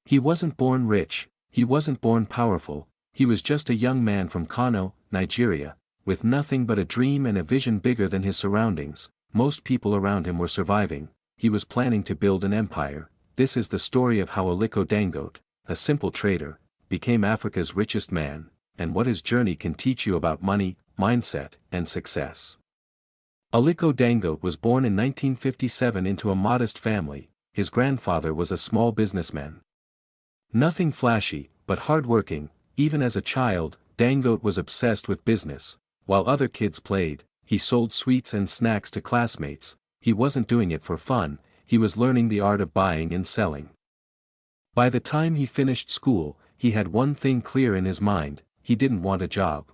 He wasn't born rich, he wasn't born powerful, he was just a young man from Kano, Nigeria, with nothing but a dream and a vision bigger than his surroundings. Most people around him were surviving, he was planning to build an empire. This is the story of how Aliko Dangote, a simple trader, became Africa's richest man, and what his journey can teach you about money, mindset, and success. Aliko Dangote was born in 1957 into a modest family. His grandfather was a small businessman. Nothing flashy, but hard-working. Even as a child, Dangote was obsessed with business. While other kids played, he sold sweets and snacks to classmates. He wasn't doing it for fun, he was learning the art of buying and selling. By the time he finished school, he had one thing clear in his mind: he didn't want a job.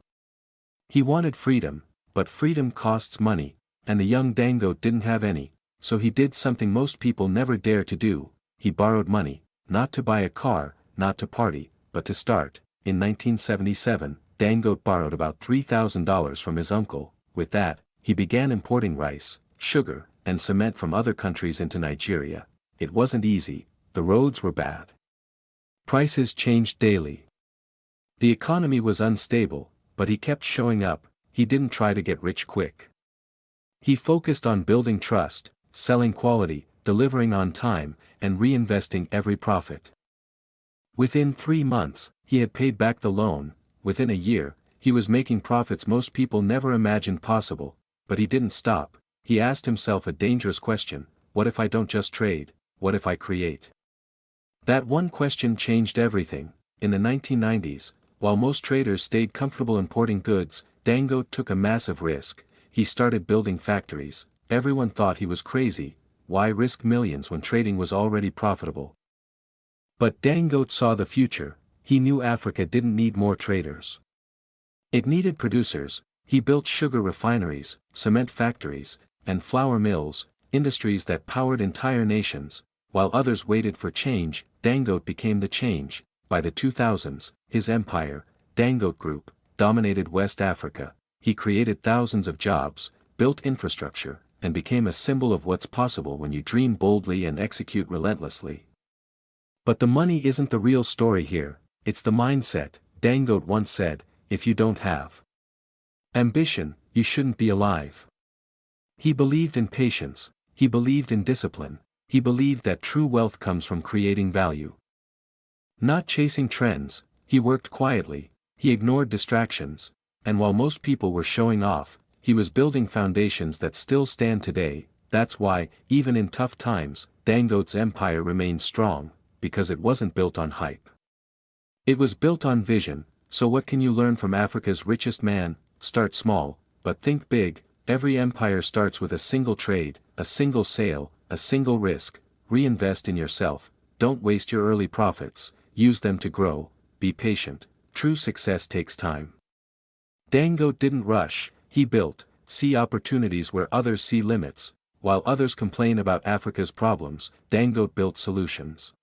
He wanted freedom, but freedom costs money, and the young Dangote didn't have any, so he did something most people never dare to do: he borrowed money, not to buy a car, not to party, but to start. In 1977, Dangote borrowed about $3,000 from his uncle. With that, he began importing rice, sugar, and cement from other countries into Nigeria. It wasn't easy, the roads were bad. Prices changed daily. The economy was unstable, but he kept showing up. He didn't try to get rich quick. He focused on building trust, selling quality, delivering on time, and reinvesting every profit. Within 3 months, he had paid back the loan. Within a year, he was making profits most people never imagined possible. But he didn't stop. He asked himself a dangerous question: what if I don't just trade, what if I create? That one question changed everything. In the 1990s, while most traders stayed comfortable importing goods, Dangote took a massive risk. He started building factories. Everyone thought he was crazy. Why risk millions when trading was already profitable? But Dangote saw the future. He knew Africa didn't need more traders. It needed producers. He built sugar refineries, cement factories, and flour mills, industries that powered entire nations. While others waited for change, Dangote became the change. By the 2000s, his empire, Dangote Group, dominated West Africa. He created thousands of jobs, built infrastructure, and became a symbol of what's possible when you dream boldly and execute relentlessly. But the money isn't the real story here, it's the mindset. Dangote once said, "If you don't have ambition, you shouldn't be alive." He believed in patience, he believed in discipline, he believed that true wealth comes from creating value. Not chasing trends. He worked quietly, he ignored distractions, and while most people were showing off, he was building foundations that still stand today. That's why, even in tough times, Dangote's empire remained strong, because it wasn't built on hype. It was built on vision. So what can you learn from Africa's richest man? Start small, but think big. Every empire starts with a single trade, a single sale, a single risk. Reinvest in yourself, don't waste your early profits, use them to grow, be patient. True success takes time. Dangote didn't rush, he built. See opportunities where others see limits. While others complain about Africa's problems, Dangote built solutions.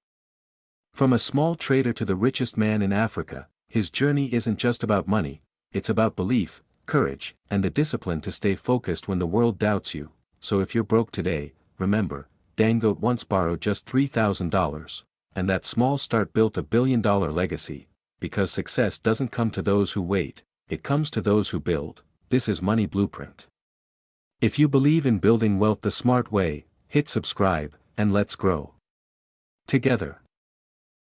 From a small trader to the richest man in Africa, his journey isn't just about money, it's about belief, courage, and the discipline to stay focused when the world doubts you. So if you're broke today, remember, Dangote once borrowed just $3,000, and that small start built a billion-dollar legacy. Because success doesn't come to those who wait, it comes to those who build. This is Money Blueprint. If you believe in building wealth the smart way, hit subscribe, and let's grow together.